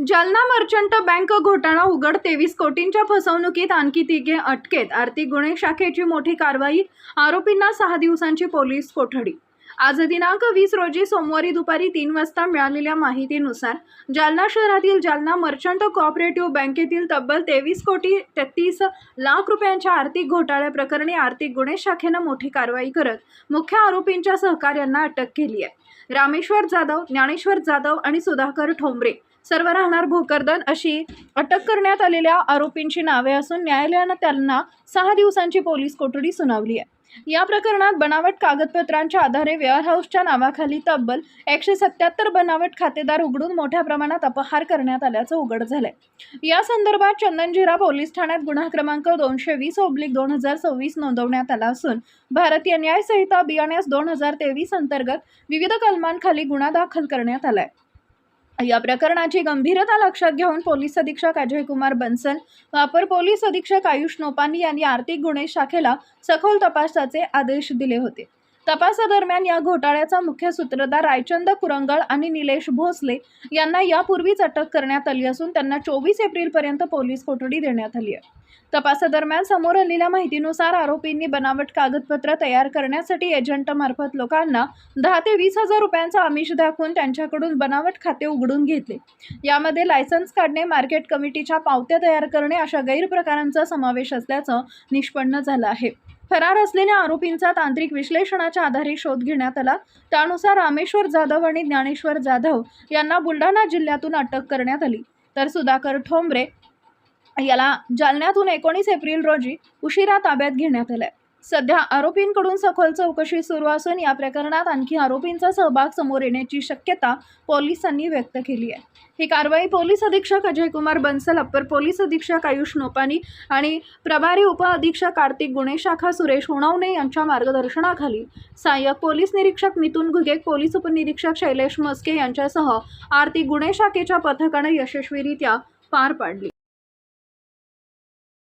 Jalna merchant bank घोटाळा उघड, 23 कोटींच्या फसवणुकीत आणखी तिघे अटकेत. आर्थिक गुन्हे शाखेची मोठी कारवाई, आरोपींना 6 दिवसांची पोलीस कोठडी. आज दिनांक 20 रोजी सोमवारी दुपारी 3 वाजता मिळालेल्या माहितीनुसार जालना शहरातील जालना मर्चंट कोऑपरेटिव्ह बँकेतील तब्बल 23 कोटी 33 लाख रुपयांच्या आर्थिक घोटाळ्या प्रकरणी आर्थिक गुन्हे शाखेनं मोठी कारवाई करत मुख्य आरोपींच्या सहकाऱ्यांना अटक केली आहे. रामेश्वर जाधव, ज्ञानेश्वर जाधव आणि सुधाकर ठोंबरे सर्व राहणार भोकरदन अशी अटक करण्यात आलेल्या आरोपींची नावे असून न्यायालयानं त्यांना 6 दिवसांची पोलीस कोठडी सुनावली आहे. या प्रकरणात बनावट कागदपत्रांच्या आधारे वेअरहाऊसच्या नावाखाली तब्बल 177 बनावट खातेदार उघडून मोठ्या प्रमाणात अपहार करण्यात आल्याचं उघड झालंय. या संदर्भात चंदनजिरा पोलीस ठाण्यात गुन्हा क्रमांक 220/2026 नोंदवण्यात आला असून भारतीय न्याय संहिता BNS 2023 अंतर्गत विविध कलमांखाली गुन्हा दाखल करण्यात आलाय. या प्रकरणाची गंभीरता लक्षात घेऊन पोलीस अधीक्षक अजय कुमार बन्सल व अपर पोलीस अधीक्षक आयुष नोपानी यांनी आर्थिक गुन्हे शाखेला सखोल तपासाचे आदेश दिले होते. तपासादरम्यान या घोटाळ्याचा मुख्य सूत्रधार रायचंद कुरंगळ आणि निलेश भोसले यांना यापूर्वीच अटक करण्यात आली असून त्यांना 24 एप्रिलपर्यंत पोलीस कोठडी देण्यात आली आहे. तपासादरम्यान समोर आलेल्या माहितीनुसार आरोपींनी बनावट कागदपत्र तयार करण्यासाठी एजंटमार्फत लोकांना 10 ते 20 हजार रुपयांचा आमिष दाखवून त्यांच्याकडून बनावट खाते उघडून घेतले. यामध्ये लायसन्स काढणे, मार्केट कमिटीच्या पावत्या तयार करणे अशा गैरप्रकारांचा समावेश असल्याचं निष्पन्न झालं आहे. फरार असलेल्या आरोपींचा तांत्रिक विश्लेषणाच्या आधारे शोध घेण्यात आला. त्यानुसार रामेश्वर जाधव आणि ज्ञानेश्वर जाधव यांना बुलढाणा जिल्ह्यातून अटक करण्यात आली, तर सुधाकर ठोंबरे याला जालन्यातून 19 एप्रिल रोजी उशिरा ताब्यात घेण्यात आलाय. सध्या आरोपींकडून सखोल चौकशी सुरू असून या प्रकरणात आणखी आरोपींचा सहभाग समोर येण्याची शक्यता पोलिसांनी व्यक्त केली आहे. ही कारवाई पोलीस अधीक्षक अजय कुमार बन्सल, अप्पर पोलीस अधीक्षक आयुष नोपानी आणि प्रभारी उपअधीक्षक आर्थिक गुन्हे शाखा सुरेश होणावणे यांच्या मार्गदर्शनाखाली सहाय्यक पोलीस निरीक्षक मिथुन घुगे, पोलीस उपनिरीक्षक शैलेश मस्के यांच्यासह आर्थिक गुन्हे शाखेच्या पथकाने यशस्वीरित्या पार पाडली.